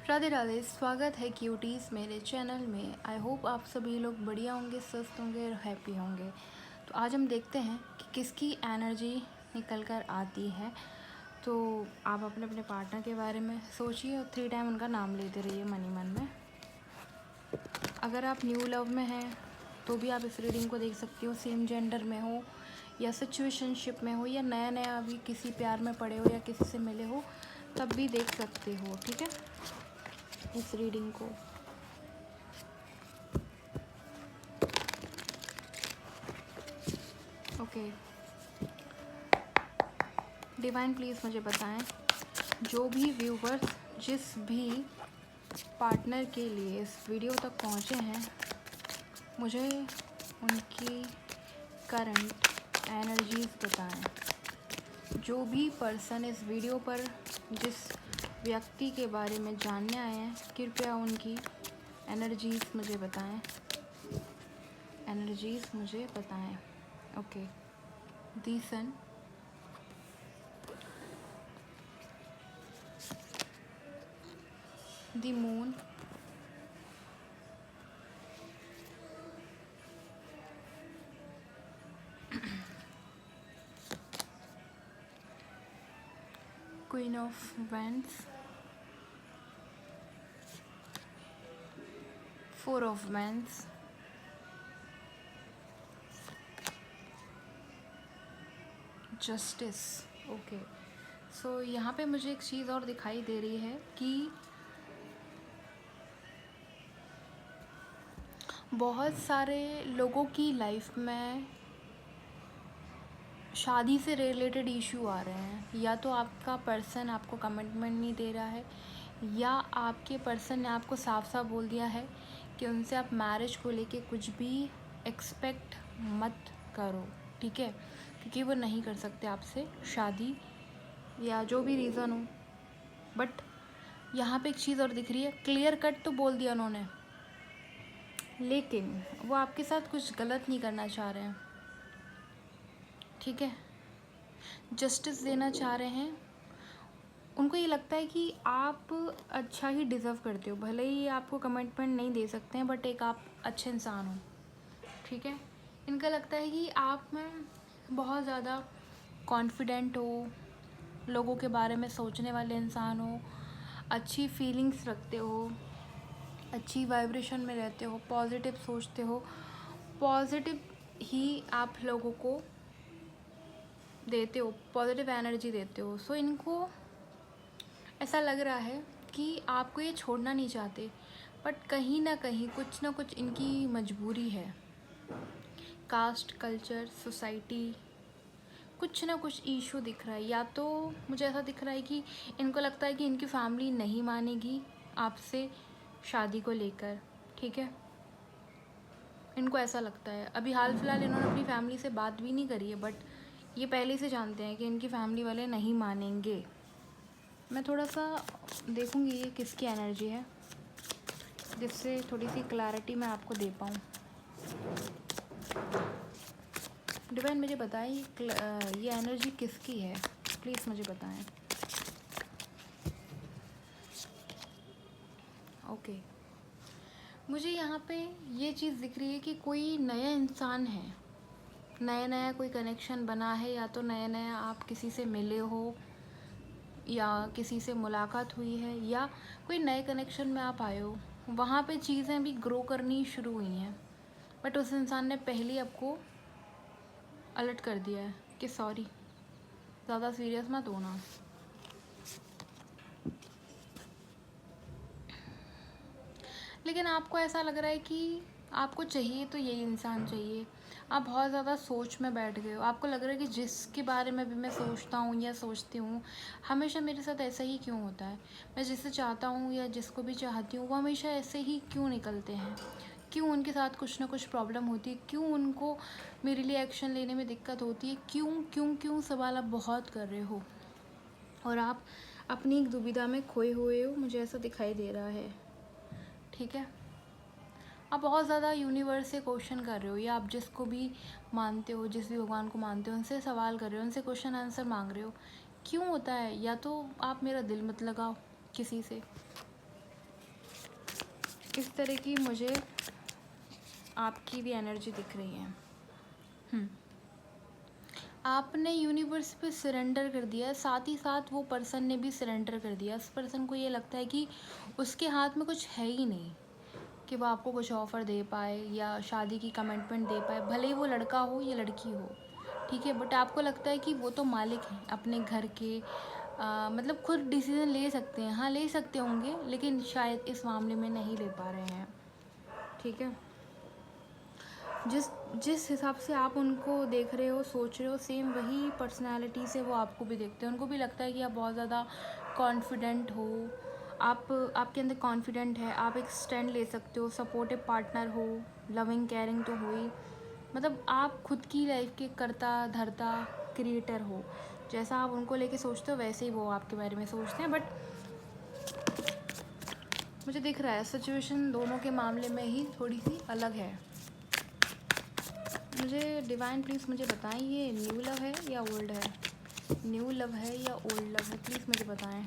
राधे राधे। स्वागत है क्यूटीज़ मेरे चैनल में। आई होप आप सभी लोग बढ़िया होंगे, स्वस्थ होंगे और हैप्पी होंगे। तो आज हम देखते हैं कि किसकी एनर्जी निकल कर आती है। तो आप अपने अपने पार्टनर के बारे में सोचिए और 3 टाइम उनका नाम लेते रहिए मन ही मन में। अगर आप न्यू लव में हैं तो भी आप इस रीडिंग को देख सकते हो, सेम जेंडर में हो या सिचुएशनशिप में हो या नया नया अभी किसी प्यार में पड़े हो या किसी से मिले हो, तब भी देख सकते हो। ठीक है, इस रीडिंग को ओके। डिवाइन प्लीज़ मुझे बताएं, जो भी व्यूवर्स जिस भी पार्टनर के लिए इस वीडियो तक पहुंचे हैं, मुझे उनकी करंट एनर्जीज बताएं। जो भी पर्सन इस वीडियो पर जिस व्यक्ति के बारे में जानने आए हैं, कृपया उनकी एनर्जीज मुझे बताएं। एनर्जीज मुझे बताएं। Okay, the sun, the moon, queen of wands, 4 of wands, justice. Okay, so यहाँ पे मुझे एक चीज़ और दिखाई दे रही है कि बहुत सारे लोगों की लाइफ में शादी से रिलेटेड इशू आ रहे हैं। या तो आपका पर्सन आपको कमिटमेंट नहीं दे रहा है, या आपके पर्सन ने आपको साफ साफ बोल दिया है कि उनसे आप मैरिज को लेके कुछ भी एक्सपेक्ट मत करो। ठीक है, क्योंकि वो नहीं कर सकते आपसे शादी या जो भी रीज़न हो। बट यहाँ पे एक चीज़ और दिख रही है, क्लियर कट तो बोल दिया उन्होंने, लेकिन वो आपके साथ कुछ गलत नहीं करना चाह रहे हैं। ठीक है, जस्टिस देना चाह रहे हैं। उनको ये लगता है कि आप अच्छा ही डिज़र्व करते हो, भले ही आपको कमिटमेंट नहीं दे सकते हैं, बट एक आप अच्छे इंसान हो। ठीक है, इनका लगता है कि आप में बहुत ज़्यादा कॉन्फिडेंट हो, लोगों के बारे में सोचने वाले इंसान हो, अच्छी फीलिंग्स रखते हो, अच्छी वाइब्रेशन में रहते हो, पॉजिटिव सोचते हो, पॉजिटिव ही आप लोगों को देते हो, पॉजिटिव एनर्जी देते हो। सो इनको ऐसा लग रहा है कि आपको ये छोड़ना नहीं चाहते, बट कहीं ना कहीं कुछ ना कुछ इनकी मजबूरी है। कास्ट, कल्चर, सोसाइटी, कुछ ना कुछ इशू दिख रहा है। या तो मुझे ऐसा दिख रहा है कि इनको लगता है कि इनकी फैमिली नहीं मानेगी आपसे शादी को लेकर। ठीक है, इनको ऐसा लगता है। अभी हाल फिलहाल इन्होंने अपनी फैमिली से बात भी नहीं करी है, बट ये पहले से जानते हैं कि इनकी फैमिली वाले नहीं मानेंगे। मैं थोड़ा सा देखूंगी ये किसकी एनर्जी है, जिससे थोड़ी सी क्लैरिटी मैं आपको दे पाऊँ। डिवाइन मुझे बताएं ये एनर्जी किसकी है, प्लीज़ मुझे बताएं। ओके, मुझे यहाँ पे ये चीज़ दिख रही है कि कोई नया इंसान है, नया नया कोई कनेक्शन बना है, या तो नया नया आप किसी से मिले हो या किसी से मुलाकात हुई है, या कोई नए कनेक्शन में आप आए हो। वहाँ पे चीज़ें भी ग्रो करनी शुरू हुई हैं, बट उस इंसान ने पहले ही आपको अलर्ट कर दिया है कि सॉरी, ज़्यादा सीरियस मत होना। लेकिन आपको ऐसा लग रहा है कि आपको चाहिए तो यही इंसान चाहिए। आप बहुत ज़्यादा सोच में बैठ गए हो। आपको लग रहा है कि जिसके बारे में भी मैं सोचता हूँ या सोचती हूँ, हमेशा मेरे साथ ऐसा ही क्यों होता है। मैं जिसे चाहता हूँ या जिसको भी चाहती हूँ, वो हमेशा ऐसे ही क्यों निकलते हैं। क्यों उनके साथ कुछ ना कुछ प्रॉब्लम होती है, क्यों उनको मेरे लिए एक्शन लेने में दिक्कत होती है, क्यों क्यों क्यों सवाल आप बहुत कर रहे हो और आप अपनी एक दुविधा में खोए हुए हो, मुझे ऐसा दिखाई दे रहा है। ठीक है, आप बहुत ज़्यादा यूनिवर्स से क्वेश्चन कर रहे हो, या आप जिसको भी मानते हो, जिस भी भगवान को मानते हो, उनसे सवाल कर रहे हो, उनसे क्वेश्चन आंसर मांग रहे हो। क्यों होता है? या तो आप मेरा दिल मत लगाओ किसी से, इस तरह की मुझे आपकी भी एनर्जी दिख रही है। आपने यूनिवर्स पे सरेंडर कर दिया, साथ ही साथ वो पर्सन ने भी सरेंडर कर दिया। उस पर्सन को ये लगता है कि उसके हाथ में कुछ है ही नहीं कि वो आपको कुछ ऑफ़र दे पाए या शादी की कमिटमेंट दे पाए, भले ही वो लड़का हो या लड़की हो, ठीक है। बट आपको लगता है कि वो तो मालिक हैं अपने घर के, मतलब खुद डिसीज़न ले सकते हैं। हाँ, ले सकते होंगे, लेकिन शायद इस मामले में नहीं ले पा रहे हैं, ठीक है। जिस जिस हिसाब से आप उनको देख रहे हो, सोच रहे हो, सेम वही पर्सनालिटी से वो आपको भी देखते हैं। उनको भी लगता है कि आप बहुत ज़्यादा कॉन्फिडेंट हो, आपके अंदर कॉन्फिडेंट है, आप एक स्टैंड ले सकते हो, सपोर्टिव पार्टनर हो, लविंग केयरिंग तो हो ही, मतलब आप खुद की लाइफ के कर्ता धर्ता क्रिएटर हो। जैसा आप उनको लेके सोचते हो वैसे ही वो आपके बारे में सोचते हैं। बट मुझे दिख रहा है सिचुएशन दोनों के मामले में ही थोड़ी सी अलग है। मुझे डिवाइन प्लीज़ मुझे बताएं, ये न्यू लव है या ओल्ड है? न्यू लव है या ओल्ड लव है, प्लीज़ मुझे बताएं।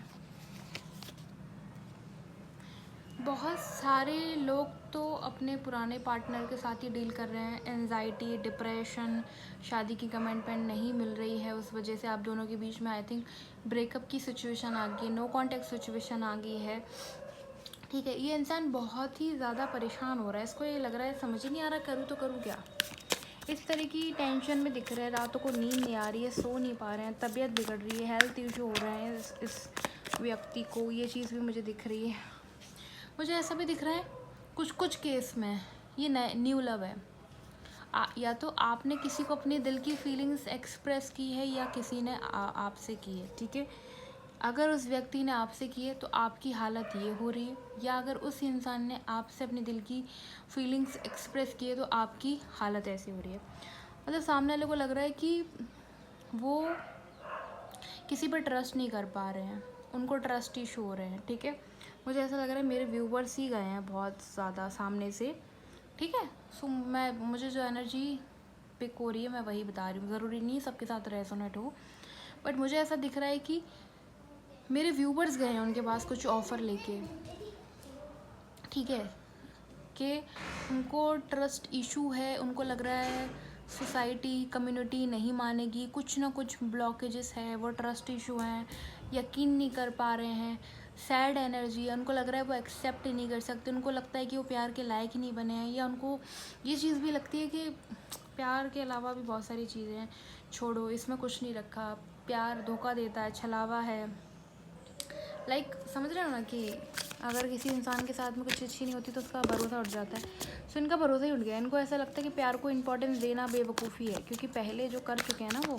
बहुत सारे लोग तो अपने पुराने पार्टनर के साथ ही डील कर रहे हैं। एंजाइटी, डिप्रेशन, शादी की कमिटमेंट नहीं मिल रही है, उस वजह से आप दोनों के बीच में आई थिंक ब्रेकअप की सिचुएशन आ गई है, नो कॉन्टैक्ट सिचुएशन आ गई है, ठीक है। ये इंसान बहुत ही ज़्यादा परेशान हो रहा है, इसको ये लग रहा है समझ ही नहीं आ रहा करूँ तो करूँ क्या। इस तरह की टेंशन में दिख रहा है, रातों को नींद नहीं आ रही है, सो नहीं पा रहे हैं, तबीयत बिगड़ रही है, हेल्थ इशू हो रहे हैं इस व्यक्ति को, ये चीज़ भी मुझे दिख रही है। मुझे ऐसा भी दिख रहा है कुछ कुछ केस में ये न्यू लव है। या तो आपने किसी को अपने दिल की फीलिंग्स एक्सप्रेस की है या किसी ने आपसे की है, ठीक है। अगर उस व्यक्ति ने आपसे की है तो आपकी हालत ये हो रही है, या अगर उस इंसान ने आपसे अपने दिल की फीलिंग्स एक्सप्रेस की है तो आपकी हालत ऐसी हो रही है। मतलब सामने वाले को लग रहा है कि वो किसी पर ट्रस्ट नहीं कर पा रहे हैं, उनको ट्रस्ट इशू हो रहे हैं, ठीक है। मुझे ऐसा लग रहा है मेरे व्यूवर्स ही गए हैं बहुत ज़्यादा सामने से, ठीक है। सो मुझे जो एनर्जी पिक हो रही है मैं वही बता रही हूँ, ज़रूरी नहीं सबके साथ रेजोनेट हो, बट मुझे ऐसा दिख रहा है कि मेरे व्यूवर्स गए हैं उनके पास कुछ ऑफ़र लेके, ठीक है, कि उनको ट्रस्ट इशू है, उनको लग रहा है सोसाइटी कम्युनिटी नहीं मानेगी, कुछ ना कुछ ब्लॉकेजेस है, वो ट्रस्ट इशू हैं, यकीन नहीं कर पा रहे हैं, सैड एनर्जी है, उनको लग रहा है वो एक्सेप्ट ही नहीं कर सकते, उनको लगता है कि वो प्यार के लायक ही नहीं बने हैं, या उनको ये चीज़ भी लगती है कि प्यार के अलावा भी बहुत सारी चीज़ें हैं, छोड़ो इसमें कुछ नहीं रखा, प्यार धोखा देता है, छलावा है। समझ रहे हो ना कि अगर किसी इंसान के साथ में कुछ अच्छी नहीं होती तो उसका भरोसा उठ जाता है। सो इनका भरोसा ही उठ गया, इनको ऐसा लगता है कि प्यार को इम्पोर्टेंस देना बेवकूफ़ी है, क्योंकि पहले जो कर चुके हैं ना वो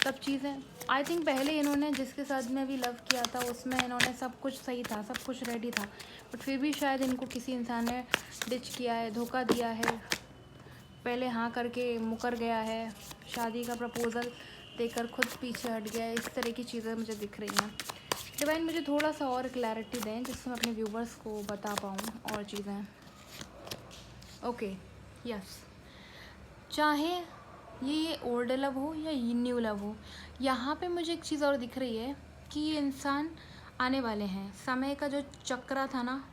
सब चीज़ें, आई थिंक पहले इन्होंने जिसके साथ में भी लव किया था उसमें इन्होंने सब कुछ सही था, सब कुछ रेडी था, बट फिर भी शायद इनको किसी इंसान ने डिच किया है, धोखा दिया है, पहले हाँ करके मुकर गया है, शादी का प्रपोज़ल देकर खुद पीछे हट गया है। इस तरह की चीज़ें मुझे दिख रही हैं। डिवाइन मुझे थोड़ा सा और क्लैरिटी दें जिससे मैं अपने व्यूवर्स को बता पाऊँ और चीज़ें। ओके, यस, चाहे ये ओल्ड लव हो या ये न्यू लव हो, यहाँ पे मुझे एक चीज़ और दिख रही है कि ये इंसान आने वाले हैं। समय का जो चक्रा था ना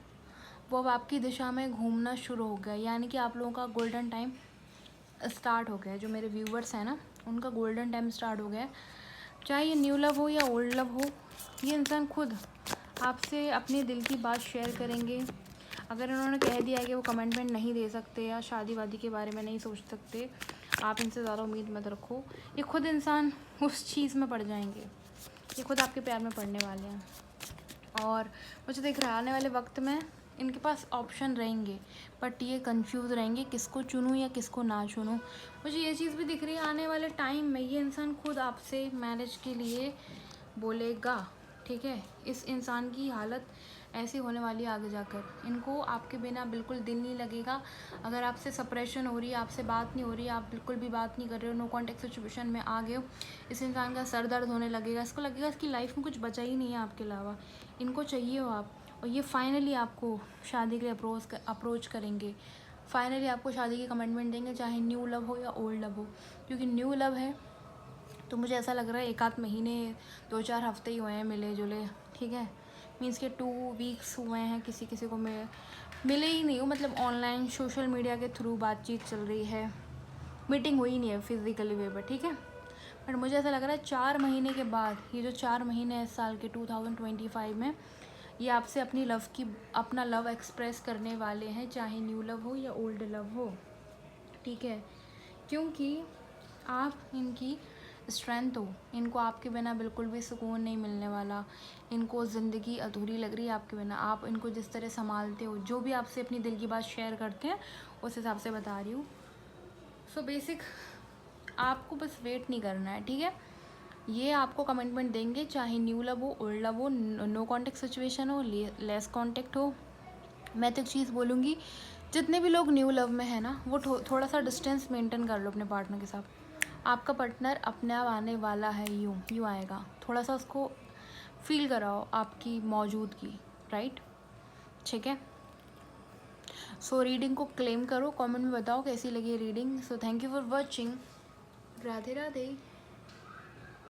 वो अब आपकी दिशा में घूमना शुरू हो गया, यानी कि आप लोगों का गोल्डन टाइम स्टार्ट हो गया है। जो मेरे व्यूवर्स हैं ना उनका गोल्डन टाइम स्टार्ट हो गया है। चाहे ये न्यू लव हो या ओल्ड लव हो, ये इंसान खुद आपसे अपने दिल की बात शेयर करेंगे। अगर इन्होंने कह दिया है कि वो कमिटमेंट नहीं दे सकते या शादी वादी के बारे में नहीं सोच सकते, आप इनसे ज़्यादा उम्मीद मत रखो। ये खुद इंसान उस चीज़ में पड़ जाएंगे, ये खुद आपके प्यार में पड़ने वाले हैं। और मुझे दिख रहा है आने वाले वक्त में इनके पास ऑप्शन रहेंगे, बट ये कंफ्यूज रहेंगे किसको चुनूँ या किसको ना चुनूँ। मुझे ये चीज़ भी दिख रही है आने वाले टाइम में ये इंसान खुद आपसे मैरिज के लिए बोलेगा, ठीक है। इस इंसान की हालत ऐसी होने वाली है आगे जाकर, इनको आपके बिना बिल्कुल दिल नहीं लगेगा। अगर आपसे सेपरेशन हो रही है, आपसे बात नहीं हो रही है, आप बिल्कुल भी बात नहीं कर रहे हो, नो कॉन्टेक्ट सिचुएशन में आ गए हो, इस इंसान का सर दर्द होने लगेगा। इसको लगेगा इसकी लाइफ में कुछ बचा ही नहीं है आपके अलावा, इनको चाहिए हो आप। और ये फाइनली आपको शादी के लिए अप्रोच करेंगे, फाइनली आपको शादी की कमिटमेंट देंगे, चाहे न्यू लव हो या ओल्ड लव हो। क्योंकि न्यू लव है तो मुझे ऐसा लग रहा है 1 आध महीने 2-4 हफ्ते ही हुए हैं मिले जुले, ठीक है। मीन्स के 2 वीक्स हुए हैं, किसी किसी को मिले ही नहीं हो, मतलब ऑनलाइन सोशल मीडिया के थ्रू बातचीत चल रही है, मीटिंग हुई नहीं है फिज़िकली वे पर, ठीक है। बट मुझे ऐसा लग रहा है 4 महीने के बाद, ये जो 4 महीने हैं इस साल के 2025 में, ये आपसे अपना लव एक्सप्रेस करने वाले हैं, चाहे न्यू लव हो या ओल्ड लव हो, ठीक है। क्योंकि आप इनकी स्ट्रेंथ हो, इनको आपके बिना बिल्कुल भी सुकून नहीं मिलने वाला, इनको ज़िंदगी अधूरी लग रही है आपके बिना। आप इनको जिस तरह संभालते हो, जो भी आपसे अपनी दिल की बात शेयर करते हैं, उस हिसाब से बता रही हूँ। सो बेसिक आपको बस वेट नहीं करना है, ठीक है। ये आपको कमिटमेंट देंगे, चाहे न्यू लव हो, ओल्ड लव हो, नो कॉन्टेक्ट सिचुएशन हो, लेस कॉन्टेक्ट हो। मैं तो एक चीज़ बोलूँगी, जितने भी लोग न्यू लव में है ना, वो थोड़ा सा डिस्टेंस मेंटेन कर लो अपने पार्टनर के साथ। आपका पार्टनर अपने आप आने वाला है, यूँ आएगा, थोड़ा सा उसको फील कराओ आपकी मौजूदगी, राइट, ठीक है। सो रीडिंग को क्लेम करो, कमेंट में बताओ कैसी लगी reading. So thank you for watching. Radhe Radhe.